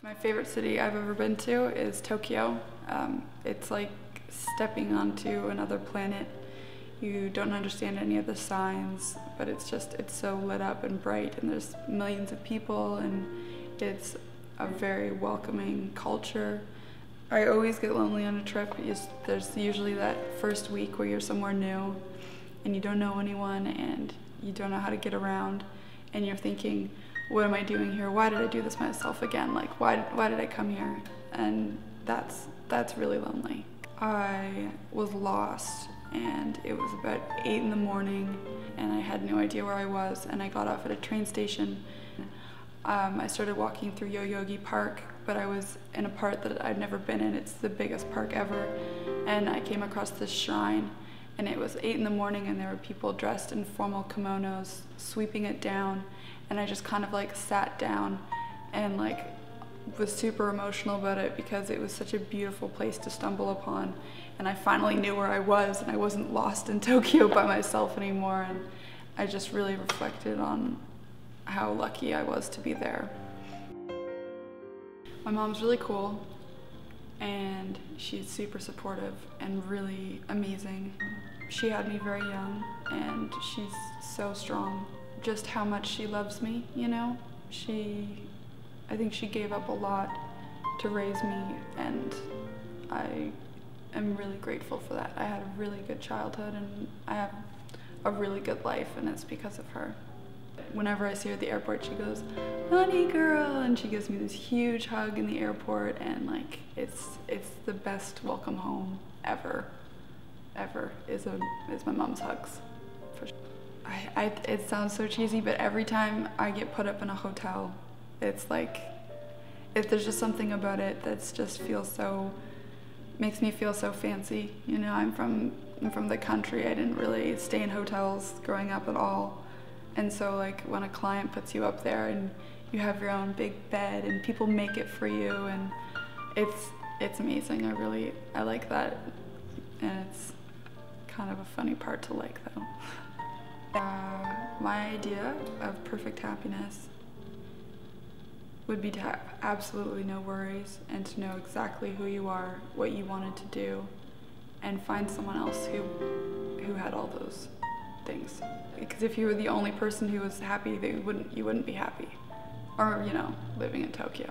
My favorite city I've ever been to is Tokyo. It's like stepping onto another planet. You don't understand any of the signs, but it's so lit up and bright, and there's millions of people, and it's a very welcoming culture. I always get lonely on a trip. There's usually that first week where you're somewhere new and you don't know anyone and you don't know how to get around, and you're thinking, what am I doing here? Why did I do this myself again? Like, why did I come here? And that's really lonely. I was lost, and it was about 8 in the morning, and I had no idea where I was, and I got off at a train station. I started walking through Yoyogi Park, but I was in a part that I'd never been in. It's the biggest park ever, and I came across this shrine, and it was 8 in the morning, and there were people dressed in formal kimonos sweeping it down, and I just kind of like sat down and like was super emotional about it because it was such a beautiful place to stumble upon, and I finally knew where I was, and I wasn't lost in Tokyo by myself anymore, and I just really reflected on how lucky I was to be there. My mom's really cool, and she's super supportive and really amazing. She had me very young, and she's so strong. Just how much she loves me, you know? I think she gave up a lot to raise me, and I am really grateful for that. I had a really good childhood, and I have a really good life, and it's because of her. Whenever I see her at the airport, she goes, "Honey girl," and she gives me this huge hug in the airport, and like it's the best welcome home ever is my mom's hugs. For sure. It sounds so cheesy, but every time I get put up in a hotel, it's like there's just something about it that's just makes me feel so fancy. You know, I'm from the country. I didn't really stay in hotels growing up at all. And so like when a client puts you up there and you have your own big bed and people make it for you, and it's amazing. I like that, and it's kind of a funny part to like though. My idea of perfect happiness would be to have absolutely no worries and to know exactly who you are, what you wanted to do, and find someone else who had all those things. Because if you were the only person who was happy, you wouldn't be happy. Or, you know, living in Tokyo.